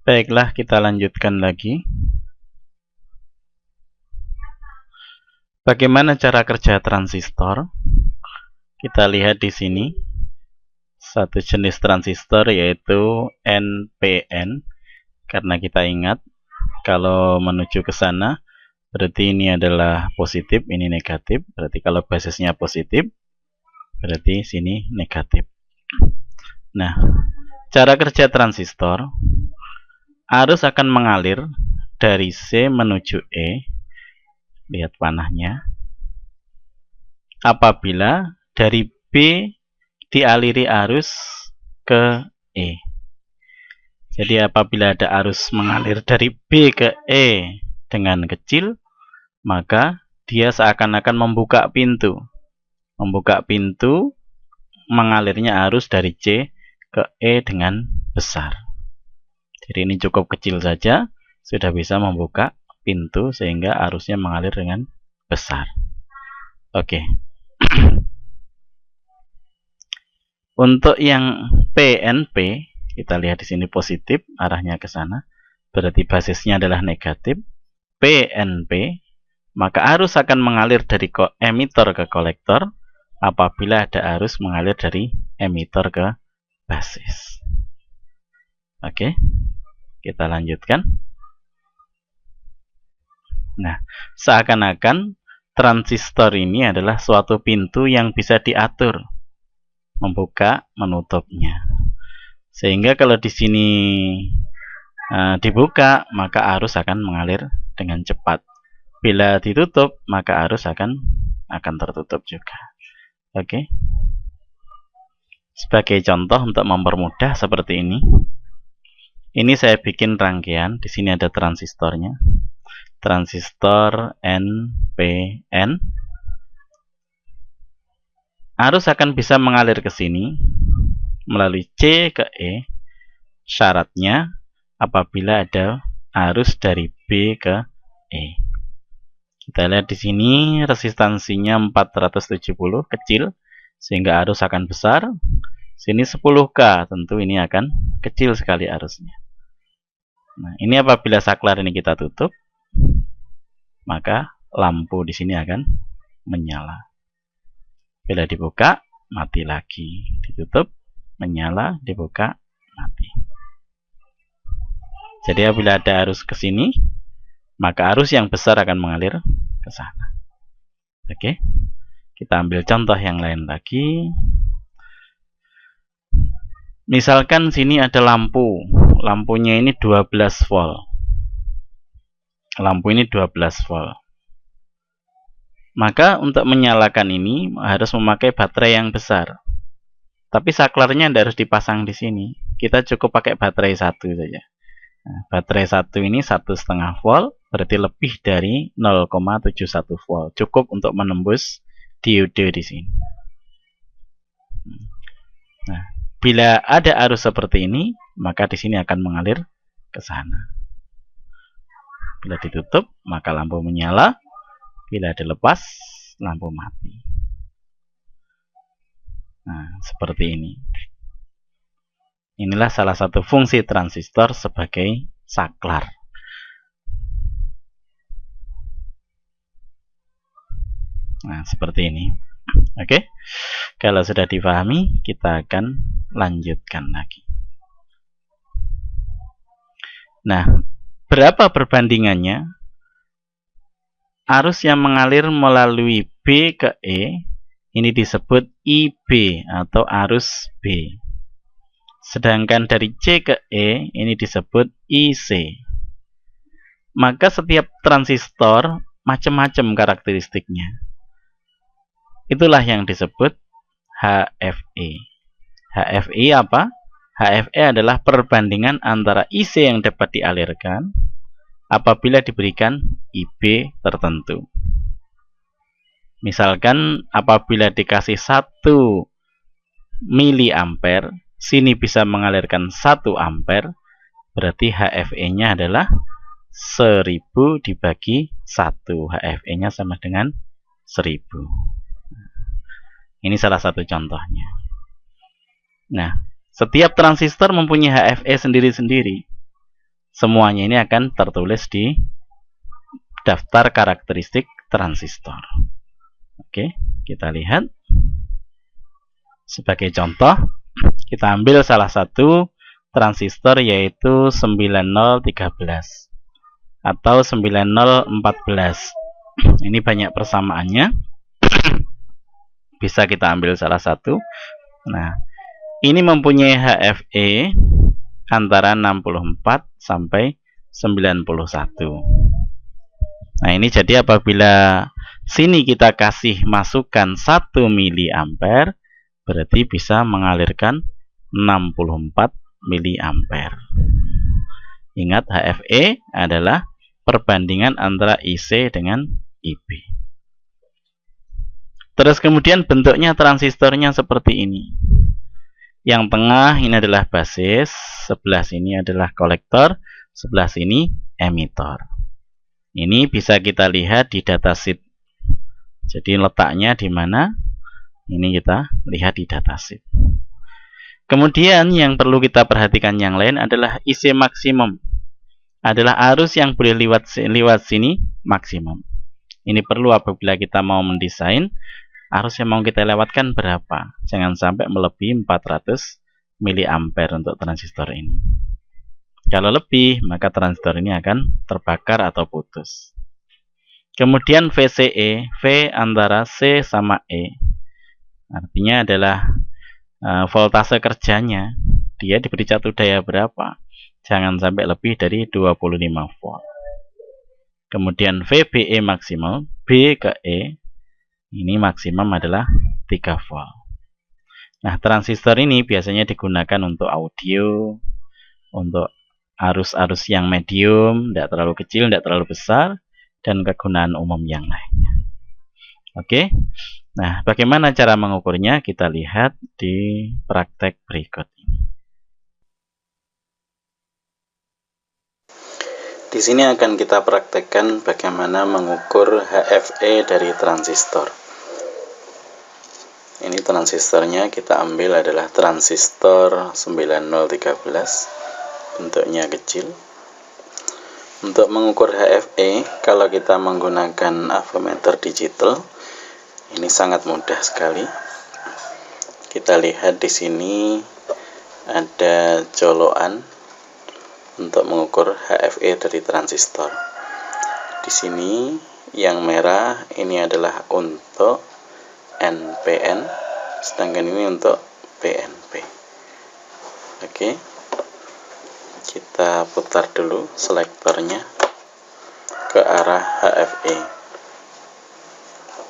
Baiklah, kita lanjutkan lagi. Bagaimana cara kerja transistor? Kita lihat di sini satu jenis transistor yaitu NPN. Karena kita ingat kalau menuju ke sana berarti ini adalah positif, ini negatif. Berarti kalau basisnya positif, berarti sini negatif. Nah, cara kerja transistor, arus akan mengalir dari C menuju E. Lihat panahnya. Apabila dari B dialiri arus ke E. Jadi apabila ada arus mengalir dari B ke E dengan kecil, maka dia seakan-akan membuka pintu. Membuka pintu, mengalirnya arus dari C ke E dengan besar. Jadi ini cukup kecil saja, sudah bisa membuka pintu sehingga arusnya mengalir dengan besar. Oke. Untuk yang PNP, kita lihat di sini positif, arahnya ke sana. Berarti basisnya adalah negatif. PNP, maka arus akan mengalir dari emitor ke kolektor apabila ada arus mengalir dari emitor ke basis. Oke, kita lanjutkan. Nah, seakan-akan transistor ini adalah suatu pintu yang bisa diatur, membuka, menutupnya. Sehingga kalau di sini dibuka, maka arus akan mengalir dengan cepat. Bila ditutup, maka arus akan tertutup juga. Oke. Sebagai contoh untuk mempermudah seperti ini. Ini saya bikin rangkaian. Di sini ada transistornya. Transistor NPN. Arus akan bisa mengalir ke sini melalui C ke E. Syaratnya apabila ada arus dari B ke E. Kita lihat di sini resistansinya 470 kecil sehingga arus akan besar. Sini 10K, tentu ini akan kecil sekali arusnya. Nah, ini apabila saklar ini kita tutup, maka lampu di sini akan menyala. Bila dibuka, mati lagi. Ditutup, menyala, dibuka, mati. Jadi apabila ada arus ke sini, maka arus yang besar akan mengalir ke sana. Oke. Kita ambil contoh yang lain lagi. Misalkan sini ada lampu. Lampunya ini 12 volt. Lampu ini 12 volt. Maka untuk menyalakan ini harus memakai baterai yang besar. Tapi saklarnya tidak harus dipasang di sini. Kita cukup pakai baterai satu saja. Nah, baterai satu ini 1,5 volt, berarti lebih dari 0,71 volt. Cukup untuk menembus diode di sini. Nah, bila ada arus seperti ini, maka di sini akan mengalir ke sana. Bila ditutup, maka lampu menyala. Bila dilepas, lampu mati. Nah, seperti ini. Inilah salah satu fungsi transistor sebagai saklar. Nah, seperti ini. Oke. Kalau sudah dipahami, kita akan lanjutkan lagi. Nah, berapa perbandingannya? Arus yang mengalir melalui B ke E ini disebut IB atau arus B. Sedangkan dari C ke E ini disebut IC. Maka setiap transistor macam-macam karakteristiknya. Itulah yang disebut HFE. HFE apa? HFE adalah perbandingan antara IC yang dapat dialirkan apabila diberikan IB tertentu. Misalkan apabila dikasih 1 miliampere, sini bisa mengalirkan 1 ampere, berarti HFE-nya adalah 1000 dibagi 1. HFE-nya sama dengan 1000. Ini salah satu contohnya. Nah, setiap transistor mempunyai HFE sendiri-sendiri. semuanya ini akan tertulis di daftar karakteristik transistor. Oke, kita lihat. Sebagai contoh, kita ambil salah satu transistor yaitu 9013 atau 9014. Ini banyak persamaannya. Bisa kita ambil salah satu. Nah, ini mempunyai HFE antara 64 sampai 91. Nah, ini jadi apabila sini kita kasih masukkan 1 miliampere, berarti bisa mengalirkan 64 miliampere. Ingat, HFE adalah perbandingan antara IC dengan IB. Terus kemudian bentuknya transistornya seperti ini. Yang tengah ini adalah basis, sebelah sini adalah kolektor, sebelah sini emitor. Ini bisa kita lihat di datasheet. Jadi letaknya di mana? Ini kita lihat di datasheet. Kemudian yang perlu kita perhatikan yang lain adalah IC maksimum. Adalah arus yang boleh lewat sini maksimum. Ini perlu apabila kita mau mendesain arus yang mau kita lewatkan berapa. Jangan sampai melebihi 400 miliampere untuk transistor ini. Kalau lebih, maka transistor ini akan terbakar atau putus. Kemudian VCE, V antara C sama E. Artinya adalah voltase kerjanya. Dia diberi satu daya berapa? Jangan sampai lebih dari 25 volt. Kemudian VBE maksimal, B ke E. Ini maksimum adalah 3 volt. Nah, transistor ini biasanya digunakan untuk audio, untuk arus-arus yang medium, tidak terlalu kecil, tidak terlalu besar, dan kegunaan umum yang lainnya. Oke, nah bagaimana cara mengukurnya? Kita lihat di praktek berikut ini. Di sini akan kita praktekkan bagaimana mengukur HFE dari transistor. Ini transistornya kita ambil adalah transistor 9013. Bentuknya kecil. Untuk mengukur HFE, kalau kita menggunakan avometer digital, ini sangat mudah sekali. Kita lihat di sini ada colokan untuk mengukur HFE dari transistor. Di sini yang merah ini adalah untuk NPN, sedangkan ini untuk PNP. Oke. Kita putar dulu selektornya ke arah HFE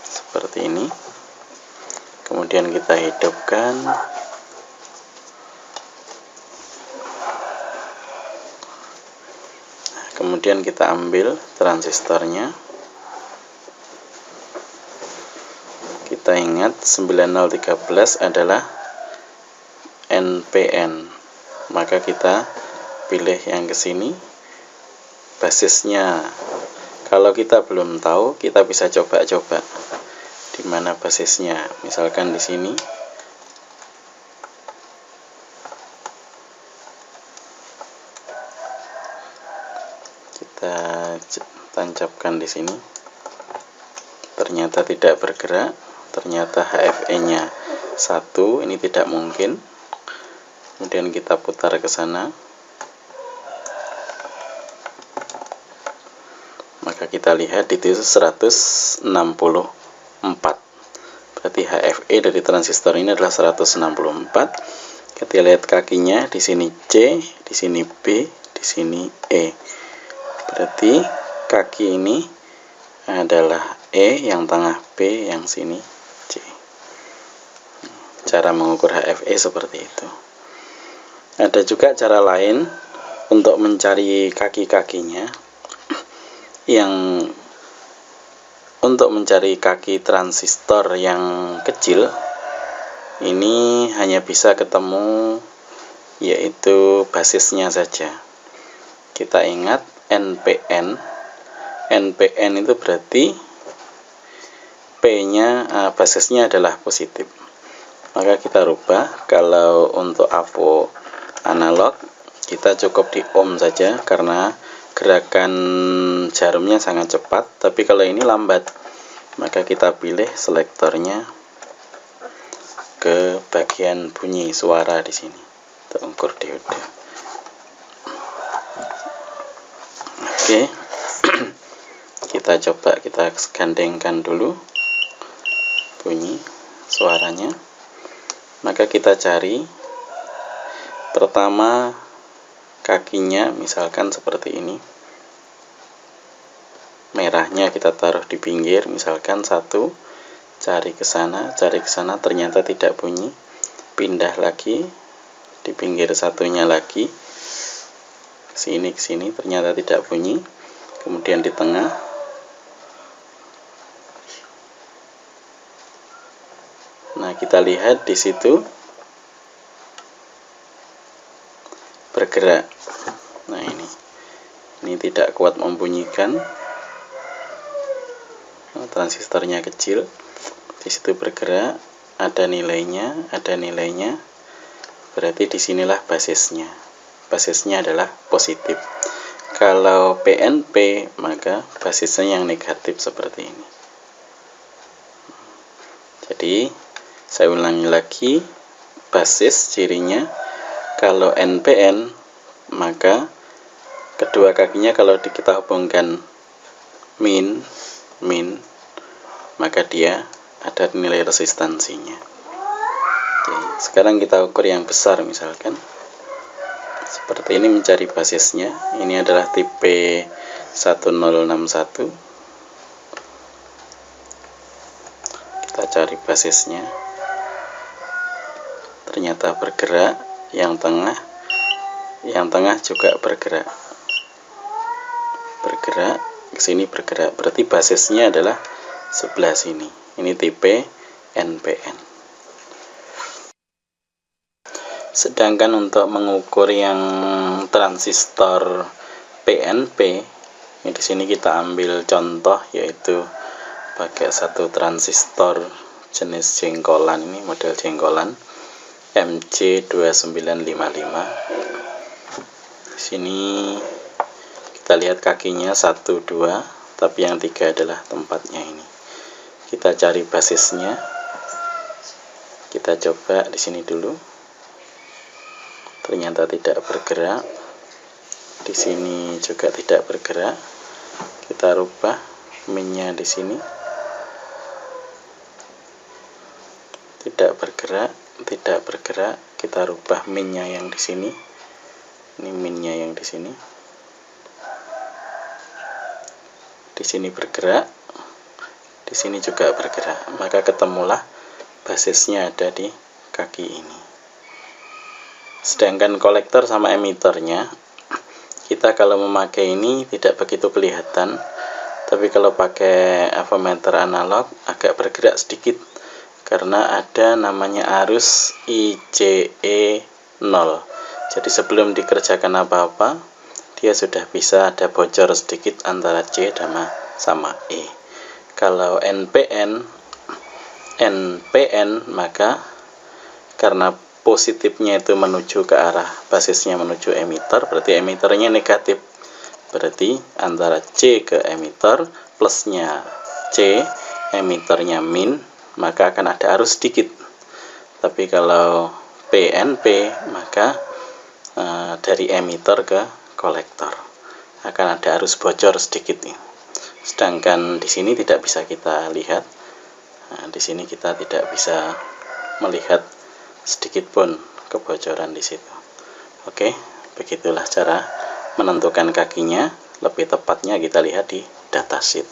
seperti ini. Kemudian kita hidupkan. Kemudian kita ambil transistornya. Kita ingat 9013 adalah NPN. Maka kita pilih yang ke sini, basisnya. Kalau kita belum tahu, kita bisa coba-coba di mana basisnya. Misalkan di sini. Kita tancapkan di sini. Ternyata tidak bergerak. Ternyata HFE-nya 1, ini tidak mungkin. Kemudian kita putar ke sana. Maka kita lihat itu 164. Berarti HFE dari transistor ini adalah 164. Kita lihat kakinya, di sini C, di sini B, di sini E. Berarti kaki ini adalah E, yang tengah B, yang sini C. Cara mengukur HFE seperti itu. Ada juga cara lain untuk mencari kaki-kakinya. Yang untuk mencari kaki transistor yang kecil ini hanya bisa ketemu yaitu basisnya saja. Kita ingat NPN. NPN itu berarti P-nya basisnya adalah positif. Maka kita rubah. Kalau untuk AVO analog Kita cukup di ohm saja karena gerakan jarumnya sangat cepat, tapi kalau ini lambat, maka kita pilih selektornya ke bagian bunyi suara di sini untuk ukur dioda. Oke. Kita coba, kita gandengkan dulu bunyi suaranya. Maka kita cari pertama kakinya, misalkan seperti ini. Merahnya kita taruh di pinggir, misalkan 1. Cari ke sana, ternyata tidak bunyi. Pindah lagi di pinggir satunya lagi. Ke sini, ternyata tidak bunyi. Kemudian di tengah. Nah, kita lihat di situ bergerak. Nah, ini tidak kuat membunyikan. Nah, transistornya kecil. Di situ bergerak, ada nilainya. Berarti disinilah basisnya. Basisnya adalah positif. Kalau PNP, maka basisnya yang negatif seperti ini. Jadi, saya ulangi lagi, basis cirinya, kalau NPN, maka kedua kakinya kalau kita hubungkan min, maka dia ada nilai resistansinya. Oke, sekarang kita ukur yang besar, misalkan seperti ini, mencari basisnya. Ini adalah tipe 1061. Kita cari basisnya, ternyata bergerak. Yang tengah juga bergerak, ke sini bergerak. Berarti basisnya adalah sebelah sini. Ini tipe NPN. Sedangkan untuk mengukur yang transistor PNP, di sini kita ambil contoh, yaitu pakai satu transistor jenis jengkolan, ini model jengkolan MC2955. Di sini kita lihat kakinya 1, 2, tapi yang 3 adalah tempatnya ini. Kita cari basisnya. Kita coba di sini dulu. Ternyata tidak bergerak. Di sini juga tidak bergerak. Kita rubah minnya di sini. Tidak bergerak. Kita rubah minnya yang di sini. Ini minnya yang di sini. Di sini bergerak. Di sini juga bergerak. Maka ketemulah basisnya ada di kaki ini. Sedangkan kolektor sama emiternya, kita kalau memakai ini tidak begitu kelihatan, tapi kalau pakai avometer analog agak bergerak sedikit karena ada namanya arus ICE 0. Jadi sebelum dikerjakan apa-apa, dia sudah bisa ada bocor sedikit antara C sama E. Kalau NPN maka karena positifnya itu menuju ke arah basisnya menuju emitter, berarti emiternya negatif. Berarti antara C ke emitter, plusnya C, emiternya min, maka akan ada arus sedikit. Tapi kalau PNP, maka dari emitter ke kolektor akan ada arus bocor sedikit. Sedangkan di sini tidak bisa kita lihat. Nah, di sini kita tidak bisa melihat sedikit pun kebocoran di situ. Oke, begitulah cara menentukan kakinya. Lebih tepatnya kita lihat di datasheet.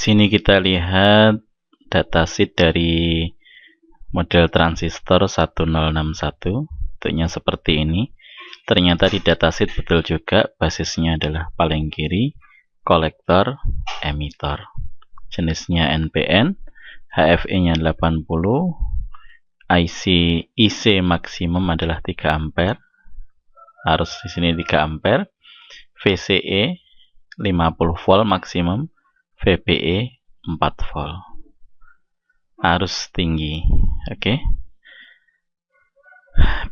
Sini kita lihat datasheet dari model transistor 1061. Bentuknya seperti ini. Ternyata di datasheet betul juga basisnya adalah paling kiri, kolektor, emitter. Jenisnya NPN, HFE-nya 80, IC maksimum adalah 3 ampere. Arus di sini 3 ampere. VCE 50 volt maksimum, VBE 4 volt. Arus tinggi. Oke.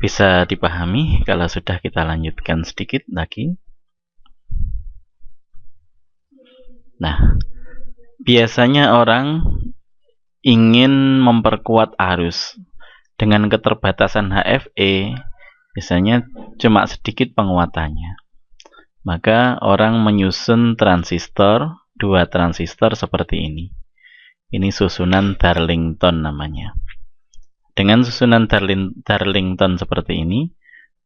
Bisa dipahami kalau sudah kita lanjutkan sedikit lagi. Nah, biasanya orang ingin memperkuat arus dengan keterbatasan HFE, biasanya cuma sedikit penguatannya. Maka orang menyusun transistor, 2 transistor seperti ini. Ini susunan Darlington namanya. Dengan susunan Darlington seperti ini,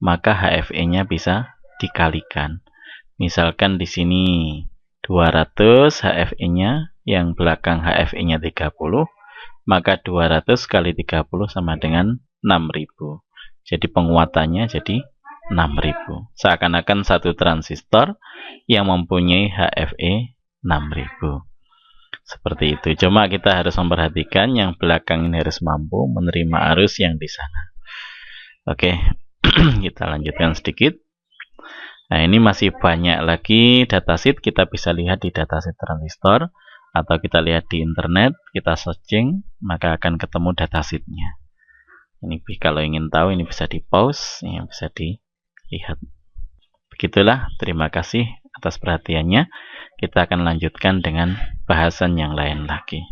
maka HFE-nya bisa dikalikan. Misalkan di sini 200 HFE-nya, yang belakang HFE-nya 30, maka 200 kali 30 sama dengan 6000. Jadi penguatannya jadi 6000. Seakan-akan satu transistor yang mempunyai HFE 6000. Seperti itu. Cuma kita harus memperhatikan yang belakang ini harus mampu menerima arus yang di sana. Oke, kita lanjutkan sedikit. Nah, ini masih banyak lagi datasheet. Kita bisa lihat di datasheet transistor, atau kita lihat di internet, kita searching, maka akan ketemu datasheetnya. Ini kalau ingin tahu, ini bisa di pause, ini bisa dilihat. Begitulah, terima kasih atas perhatiannya. Kita akan lanjutkan dengan bahasan yang lain lagi.